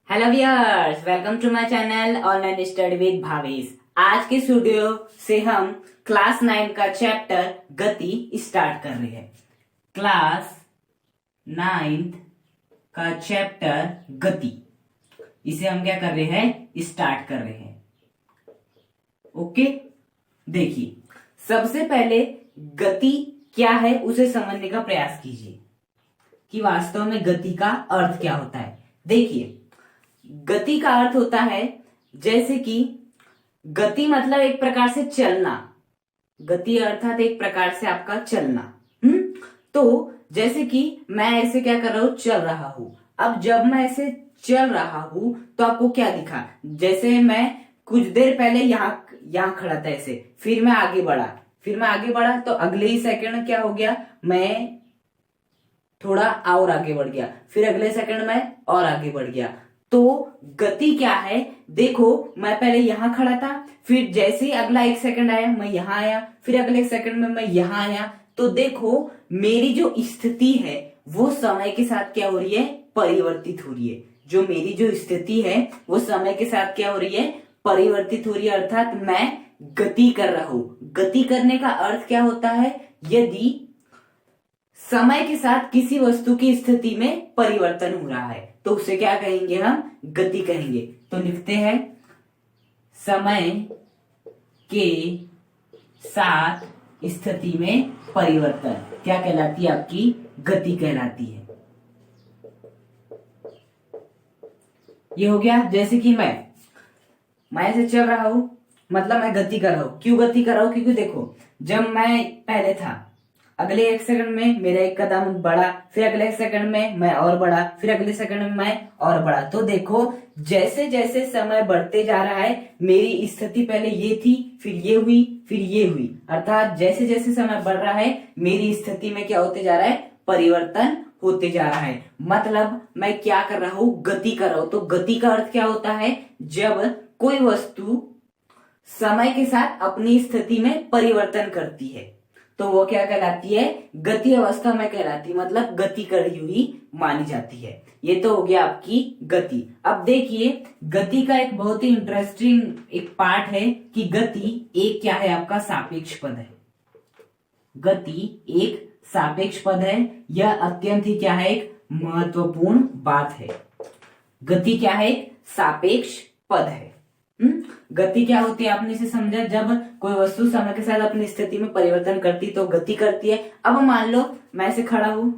Hello viewers, welcome to my channel online study with Bhavesh. आज के studio से हम क्लास 9 का चैप्टर गति स्टार्ट कर रहे हैं। क्लास 9 का चैप्टर गति, इसे हम क्या कर रहे हैं, स्टार्ट कर रहे हैं। ओके, देखिए सबसे पहले गति क्या है उसे समझने का प्रयास कीजिए कि वास्तव में गति का अर्थ क्या होता है। देखिए, गति का अर्थ होता है जैसे कि गति मतलब एक प्रकार से चलना। गति अर्थात एक प्रकार से आपका चलना। तो जैसे कि मैं ऐसे क्या कर रहा हूं, चल रहा हूं। अब जब मैं ऐसे चल रहा हूं तो आपको क्या दिखा, जैसे मैं कुछ देर पहले यहां खड़ा था ऐसे, फिर मैं आगे बढ़ा तो अगले ही सेकंड क्या हो गया, मैं थोड़ा और आगे बढ़ गया, फिर अगले सेकंड में और आगे बढ़ गया। तो गति क्या है, देखो मैं पहले यहां खड़ा था, फिर जैसे ही अगला एक सेकंड आया मैं यहां आया, फिर अगले सेकंड में मैं यहां आया। तो देखो मेरी जो स्थिति है वो समय के साथ क्या हो रही है, परिवर्तित हो रही है। जो मेरी जो स्थिति है वो समय के साथ क्या हो रही है, परिवर्तित हो रही है। अर्थात मैं गति कर रहा हूं। गति करने का अर्थ क्या होता है, यदि समय के साथ किसी वस्तु की स्थिति में परिवर्तन हो रहा है तो उसे क्या कहेंगे, हम गति कहेंगे। तो लिखते हैं समय के साथ स्थिति में परिवर्तन क्या कहलाती है, आपकी गति कहलाती है। ये हो गया। जैसे कि मैं ऐसे चल रहा हूं, मतलब मैं गति कर रहा हूं। क्यों गति कर रहा हूं, क्योंकि देखो जब मैं पहले था, अगले एक सेकंड में मेरा एक कदम बढ़ा, फिर अगले सेकंड में मैं और बढ़ा, फिर अगले सेकंड में मैं और बढ़ा। तो देखो जैसे जैसे समय बढ़ते जा रहा है, मेरी स्थिति पहले ये थी, फिर ये हुई, फिर ये हुई। अर्थात जैसे जैसे समय बढ़ रहा है मेरी स्थिति में क्या होते जा रहा है, परिवर्तन होते जा रहा है। मतलब मैं क्या कर रहा हूं, गति कर रहा हूं। तो गति का अर्थ क्या होता है, जब कोई वस्तु समय के साथ अपनी स्थिति में परिवर्तन करती है तो वो क्या कहलाती है, गति अवस्था में कहलाती है। मतलब गति करी हुई मानी जाती है। ये तो हो गया आपकी गति। अब देखिए गति का एक बहुत ही इंटरेस्टिंग एक पार्ट है कि गति एक क्या है, आपका सापेक्ष पद है। गति एक सापेक्ष पद है। यह अत्यंत ही क्या है, एक महत्वपूर्ण बात है। गति क्या है, सापेक्ष पद है। गति क्या होती है, आपने इसे समझा, जब कोई वस्तु समय के साथ अपनी स्थिति में परिवर्तन करती तो गति करती है। अब मान लो मैं ऐसे खड़ा हूं,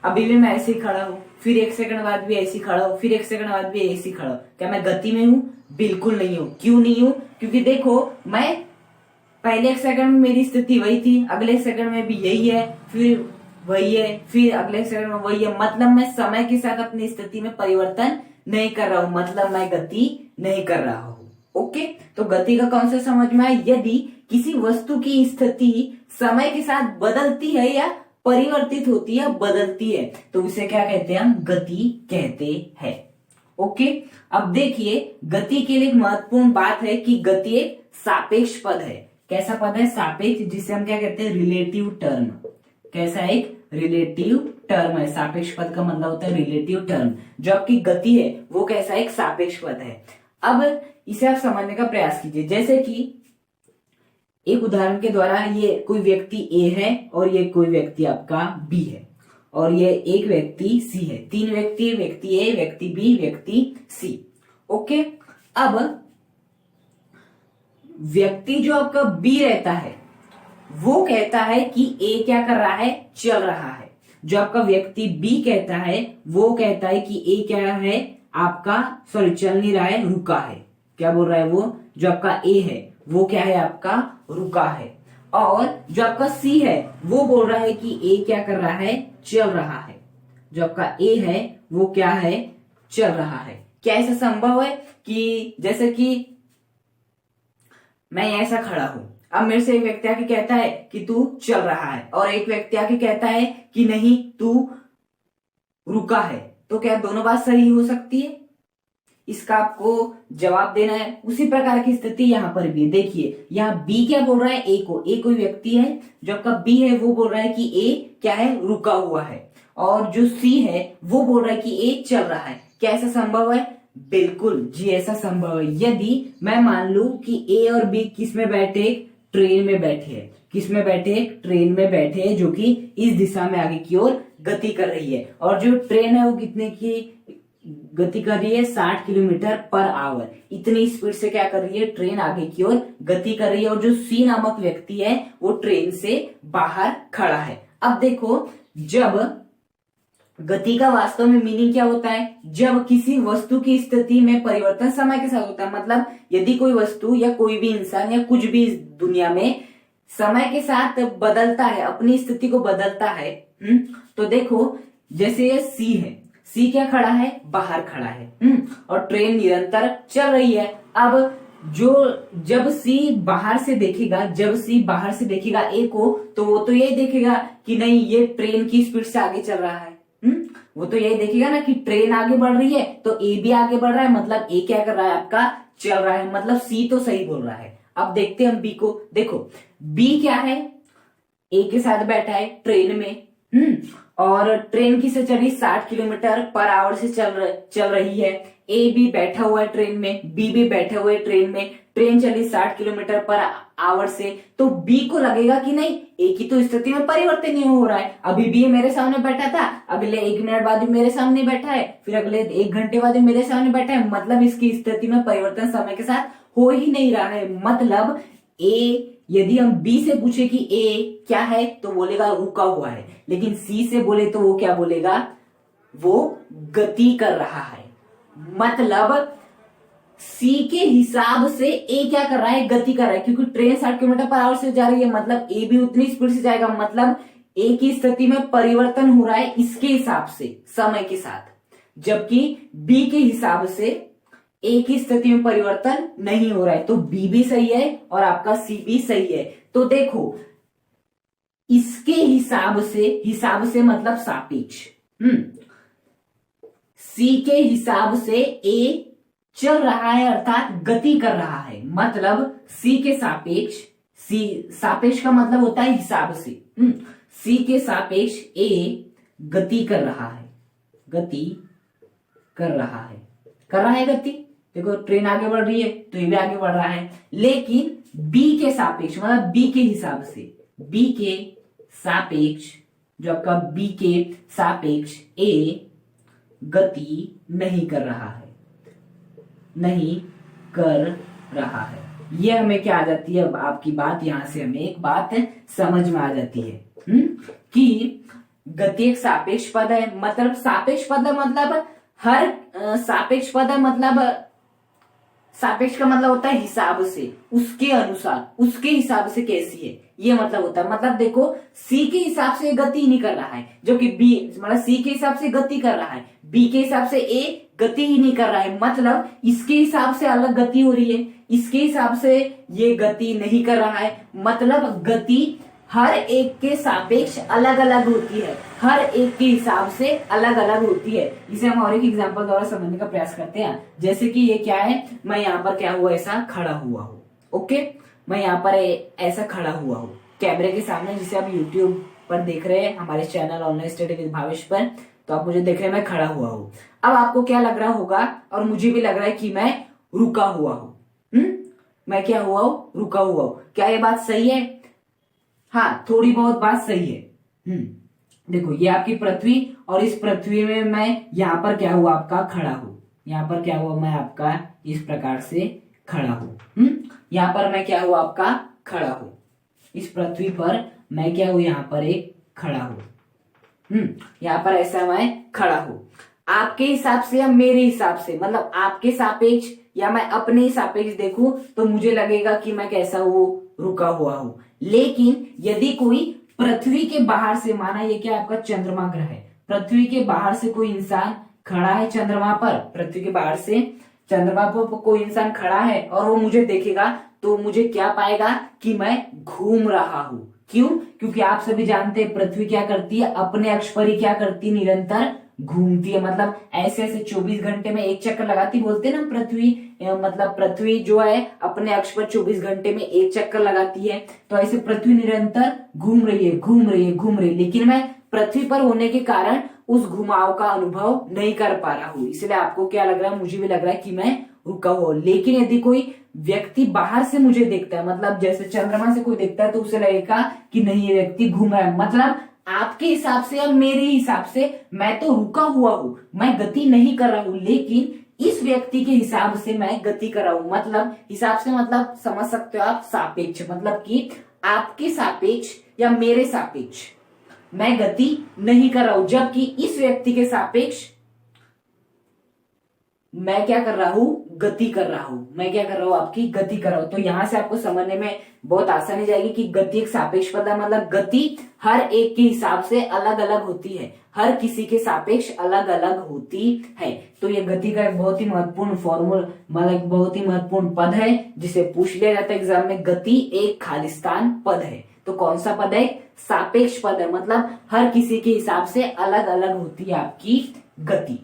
अभी भी मैं ऐसे ही खड़ा हूं, फिर एक सेकंड बाद भी ऐसे ही खड़ा हूं, फिर एक सेकंड बाद भी ऐसे ही खड़ा हूं। क्या मैं गति में हूं? बिल्कुल नहीं हूं। क्यों नहीं हूं? क्योंकि देखो मैं पहले एक सेकंड में मेरी स्थिति वही थी, अगले सेकंड में भी यही है, फिर वही है, फिर अगले सेकंड में वही है। मतलब मैं समय के साथ अपनी स्थिति में परिवर्तन नहीं कर रहा हूं, मतलब मैं गति नहीं कर रहा हूं। ओके, तो गति का कॉन्सेप्ट समझ में आया। यदि किसी वस्तु की स्थिति समय के साथ बदलती है या परिवर्तित होती है, बदलती है, तो उसे क्या कहते हैं, हम गति कहते हैं। ओके, अब देखिए गति के लिए एक महत्वपूर्ण बात है कि गति एक सापेक्ष पद है। कैसा पद है, सापेक्ष, जिसे हम क्या कहते हैं, रिलेटिव टर्म। कैसा, एक रिलेटिव टर्म है। सापेक्ष पद का मतलब होता है रिलेटिव टर्म। जो आपकी गति है वो कैसा, एक सापेक्ष पद है। अब इसे आप समझने का प्रयास कीजिए। जैसे कि एक उदाहरण के द्वारा, ये कोई व्यक्ति ए है और ये कोई व्यक्ति आपका बी है, और ये एक व्यक्ति सी है। तीन व्यक्ति, व्यक्ति ए, व्यक्ति बी, व्यक्ति सी। ओके, अब व्यक्ति जो आपका बी रहता है वो कहता है कि ए क्या कर रहा है, चल रहा है। जो आपका व्यक्ति बी कहता है वो कहता है कि ए क्या है, आपका चल नहीं रहा है, रुका है। क्या बोल रहा है वो, जो आपका ए है वो क्या है, आपका रुका है। और जो आपका सी है वो बोल रहा है कि ए क्या कर रहा है, चल रहा है। जो आपका ए है वो क्या है, चल रहा है। क्या ऐसा संभव है कि जैसे कि मैं ऐसा खड़ा हूं, अब मेरे से एक व्यक्ति आके कहता है कि तू चल रहा है, और एक व्यक्ति आके कहता है कि नहीं तू रुका है, तो क्या दोनों बात सही हो सकती है? इसका आपको जवाब देना है। उसी प्रकार की स्थिति यहाँ पर भी देखिए, यहाँ बी क्या बोल रहा है, ए को। ए कोई व्यक्ति है, जो आपका बी है वो बोल रहा है कि ए क्या है, रुका हुआ है। और जो सी है वो बोल रहा है कि ए चल रहा है। क्या ऐसा संभव है? बिल्कुल जी, ऐसा संभव है। यदि मैं मान लूं कि ए और बी किस में बैठे? ट्रेन में बैठे हैं। किस में बैठे? ट्रेन में बैठे हैं, जो कि इस दिशा में आगे की ओर गति कर रही है। और जो ट्रेन है वो कितने की गति कर रही है? 60 किलोमीटर पर आवर। इतनी स्पीड से क्या कर रही है? ट्रेन आगे की ओर गति कर रही है। और जो सी नामक व्यक्ति है वो ट्रेन से बाहर खड़ा है। अब देखो, जब गति का वास्तव में मीनिंग क्या होता है? जब किसी वस्तु की स्थिति में परिवर्तन समय के साथ होता है। मतलब यदि कोई वस्तु या कोई भी इंसान या कुछ भी इस दुनिया में समय के साथ बदलता है, अपनी स्थिति को बदलता है, तो देखो जैसे ये सी है, सी क्या खड़ा है? बाहर खड़ा है, और ट्रेन निरंतर चल रही है। अब जब सी बाहर से देखेगा ए को, तो वो तो यही देखेगा कि नहीं, ये ट्रेन की स्पीड से आगे चल रहा है। वो तो यही देखेगा ना कि ट्रेन आगे बढ़ रही है, तो ए भी आगे बढ़ रहा है, मतलब ए क्या कर रहा है? आपका चल रहा है, मतलब सी तो सही बोल रहा है। अब देखते हैं हम बी को। देखो बी क्या है? ए के साथ बैठा है ट्रेन में, और ट्रेन की से चली 60 किलोमीटर पर आवर से चल रही है। ए भी बैठा हुआ है ट्रेन में, बी भी बैठे हुए ट्रेन में। ट्रेन चली 60 किलोमीटर पर आवर से, तो बी को लगेगा कि नहीं, ए की तो स्थिति में परिवर्तन नहीं हो रहा है। अभी बी मेरे सामने बैठा था, अगले 1 मिनट बाद भी मेरे सामने बैठा है, फिर अगले 1 घंटे बाद भी मेरे सामने बैठा है। मतलब इसकी स्थिति में परिवर्तन समय के साथ हो ही नहीं रहा है। मतलब ए, यदि हम बी से पूछे कि ए क्या है, तो बोलेगा रुका हुआ है। लेकिन सी से बोले तो वो क्या बोलेगा? वो गति कर रहा है। मतलब सी के हिसाब से ए क्या कर रहा है? गति कर रहा है, क्योंकि ट्रेन 60 किलोमीटर पर आवर से जा रही है, मतलब ए भी उतनी स्पीड से जाएगा। मतलब ए की स्थिति में परिवर्तन हो रहा है इसके हिसाब से समय के साथ, जबकि बी के हिसाब से ए की स्थिति में परिवर्तन नहीं हो रहा है। तो बी भी सही है और आपका सी भी सही है। तो देखो, इसके हिसाब से मतलब सापेक्ष, सी के हिसाब से ए चल रहा है, अर्थात गति कर रहा है। मतलब सी के सापेक्ष, सापेक्ष का मतलब होता है हिसाब से, सी के सापेक्ष ए गति कर रहा है, कर रहा है गति। देखो ट्रेन आगे बढ़ रही है तो ये भी आगे बढ़ रहा है। लेकिन बी के सापेक्ष, मतलब बी के हिसाब से, बी के सापेक्ष, जो आपका बी के सापेक्ष ए गति नहीं कर रहा है। ये हमें क्या आ जाती है? अब आपकी बात, यहां से हमें एक बात समझ में आ जाती है कि गति एक सापेक्ष पद है। मतलब सापेक्ष पद मतलब हर सापेक्ष पद है, मतलब सापेक्ष का मतलब होता है हिसाब से, उसके अनुसार, उसके हिसाब से कैसी है, ये मतलब होता है। मतलब देखो, सी के हिसाब से गति नहीं कर रहा है, जो कि बी, मतलब सी के हिसाब से गति कर रहा है, बी के हिसाब से ए गति ही नहीं कर रहा है। मतलब इसके हिसाब से अलग गति हो रही है, इसके हिसाब से ये गति नहीं कर रहा है। मतलब गति हर एक के सापेक्ष अलग अलग होती है, हर एक के हिसाब से अलग अलग होती है। इसे हम और एक एग्जांपल द्वारा समझने का प्रयास करते हैं। जैसे कि ये क्या है, मैं यहाँ पर क्या हुआ, ऐसा खड़ा हुआ हूँ। ओके, मैं यहाँ पर ऐसा खड़ा हुआ हूँ कैमरे के सामने, जिसे आप यूट्यूब पर देख रहे हैं, हमारे channel online study with Bhavesh पर, तो आप मुझे देख रहे हैं, मैं खड़ा हुआ हूँ। अब आपको क्या लग रहा होगा, और मुझे भी लग रहा है कि मैं रुका हुआ हूँ। मैं क्या हुआ हूँ? रुका हुआ हूँ। क्या ये बात सही है? हाँ, थोड़ी बहुत बात सही है। देखो ये आपकी पृथ्वी, और इस पृथ्वी में मैं यहाँ पर क्या हुआ? आपका खड़ा हूँ। यहाँ पर क्या हुआ? मैं आपका इस प्रकार से खड़ा हूँ। यहाँ पर मैं क्या हुआ? आपका खड़ा हूँ। इस पृथ्वी पर मैं क्या हूँ? यहाँ पर एक खड़ा हूँ। यहाँ पर ऐसा मैं खड़ा हूँ। आपके हिसाब से या मेरे हिसाब से, मतलब आपके सापेक्ष या मैं अपने सापेक्ष देखूं, तो मुझे लगेगा कि मैं कैसा हूँ? रुका हुआ हूँ। लेकिन यदि कोई पृथ्वी के बाहर से, माना ये क्या आपका चंद्रमा ग्रह है, पृथ्वी के बाहर से कोई इंसान खड़ा है चंद्रमा पर, पृथ्वी के बाहर से चंद्रमा पर कोई इंसान खड़ा है और वो मुझे देखेगा, तो मुझे क्या पाएगा? कि मैं घूम रहा हूं। क्यों? क्योंकि आप सभी जानते हैं पृथ्वी क्या करती है? अपने अक्ष पर ही क्या करती है? निरंतर घूमती है। मतलब ऐसे ऐसे 24 घंटे में एक चक्कर लगाती, बोलते हैं ना पृथ्वी, मतलब पृथ्वी जो है अपने अक्ष पर 24 घंटे में एक चक्कर लगाती है। तो ऐसे पृथ्वी निरंतर घूम रही है। लेकिन मैं पृथ्वी पर होने के कारण उस घुमाव का अनुभव नहीं कर पा रहा हूं। इसलिए आपको क्या लग रहा है, मुझे भी लग रहा है कि मैं रुका हुआ। लेकिन यदि कोई व्यक्ति बाहर से मुझे देखता है, मतलब जैसे चंद्रमा से कोई देखता है, तो उसे लगेगा कि नहीं ये व्यक्ति घूम रहा है। मतलब आपके हिसाब से और मेरे हिसाब से मैं तो रुका हुआ हूं, मैं गति नहीं कर रहा हूं, लेकिन इस व्यक्ति के हिसाब से मैं गति कर रहा हूं। मतलब हिसाब से मतलब समझ सकते हो आप, सापेक्ष, मतलब कि आपके सापेक्ष या मेरे सापेक्ष मैं गति नहीं कर रहा हूं, जबकि इस व्यक्ति के सापेक्ष मैं क्या कर रहा हूं, गति कर रहा हूं। मैं क्या कर रहा हूं, आपकी गति कर रहा हूं। तो यहां से आपको समझने में बहुत आसानी जाएगी कि गति एक सापेक्ष पद है, मतलब गति हर एक के हिसाब से अलग अलग होती है, हर किसी के सापेक्ष अलग अलग होती है। तो ये गति का एक बहुत ही महत्वपूर्ण फॉर्मूला, मतलब एक बहुत ही महत्वपूर्ण पद है जिसे पूछ लिया जाता है एग्जाम में। गति एक खालिस्तान पद है। तो कौन सा पद है, सापेक्ष पद है, मतलब हर किसी के हिसाब से अलग अलग होती है आपकी गति।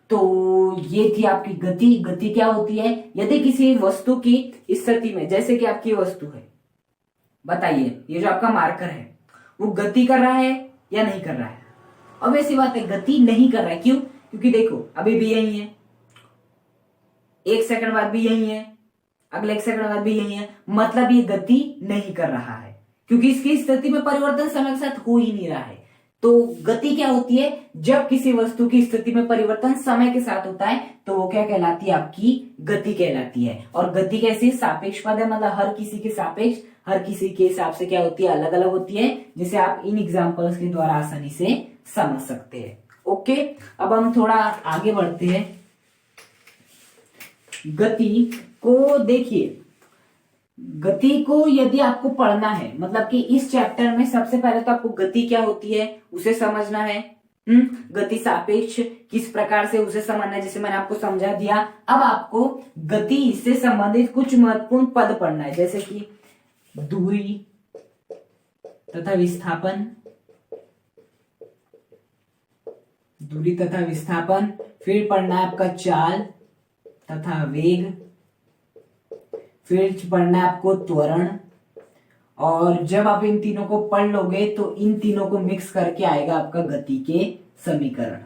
तो ये थी आपकी गति। गति क्या होती है, यदि किसी वस्तु की स्थिति में, जैसे कि आपकी वस्तु है, बताइए ये जो आपका मार्कर है वो गति कर रहा है या नहीं कर रहा है। अब ऐसी बात है, गति नहीं कर रहा है। क्यों, क्योंकि देखो अभी भी यही है, 1 सेकंड बाद भी यही है, अगले 1 सेकंड बाद भी यही है, मतलब ये गति नहीं कर रहा है, क्योंकि इसकी स्थिति में परिवर्तन समय के साथ हो ही नहीं रहा है। तो गति क्या होती है, जब किसी वस्तु की स्थिति में परिवर्तन समय के साथ होता है तो वो क्या कहलाती है, आपकी गति कहलाती है। और गति कैसी, सापेक्ष पद है, मतलब हर किसी के सापेक्ष, हर किसी के हिसाब से क्या होती है, अलग अलग होती है, जिसे आप इन एग्जांपल्स के द्वारा आसानी से समझ सकते हैं। ओके, अब हम थोड़ा आगे बढ़ते हैं। गति को देखिए, गति को यदि आपको पढ़ना है, मतलब कि इस चैप्टर में सबसे पहले तो आपको गति क्या होती है उसे समझना है। गति सापेक्ष किस प्रकार से उसे समझना है, जिसे मैंने आपको समझा दिया। अब आपको गति से संबंधित कुछ महत्वपूर्ण पद पढ़ना है, जैसे कि दूरी तथा विस्थापन, दूरी तथा विस्थापन, फिर पढ़ना है आपका चाल तथा वेग, फिर पढ़ना है आपको त्वरण। और जब आप इन तीनों को पढ़ लोगे तो इन तीनों को मिक्स करके आएगा आपका गति के समीकरण।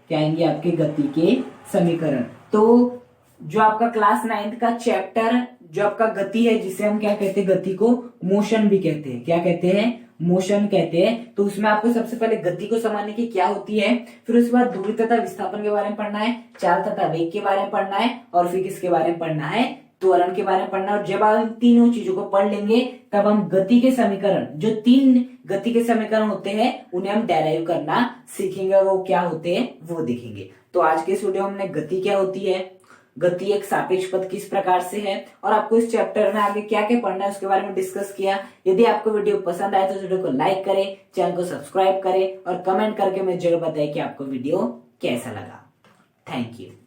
क्या आएंगे आपके गति के समीकरण। तो जो आपका क्लास 9th का चैप्टर जो आपका गति है, जिसे हम क्या कहते हैं, गति को मोशन भी कहते हैं। क्या कहते हैं, मोशन कहते हैं। तो उसमें आपको सबसे पहले गति को समझने की क्या होती है, फिर उसके बाद दूरी तथा विस्थापन के बारे में पढ़ना है, चाल तथा वेग के बारे में पढ़ना है, और फिर किसके बारे में पढ़ना है, त्वरण के बारे में पढ़ना। और जब आप इन तीनों चीजों को पढ़ लेंगे तब हम गति के समीकरण, जो 3 गति के समीकरण होते हैं उन्हें हम डेराइव करना सीखेंगे, वो क्या होते हैं वो देखेंगे। तो आज के इस वीडियो में हमने गति क्या होती है, गति एक सापेक्ष पद किस प्रकार से है, और आपको इस चैप्टर में आगे क्या क्या पढ़ना है उसके बारे में डिस्कस किया। यदि आपको वीडियो पसंद आए तो इस वीडियो को लाइक करें, चैनल को सब्सक्राइब करें और कमेंट करके मुझे जरूर बताएं कि आपको वीडियो कैसा लगा। Thank you.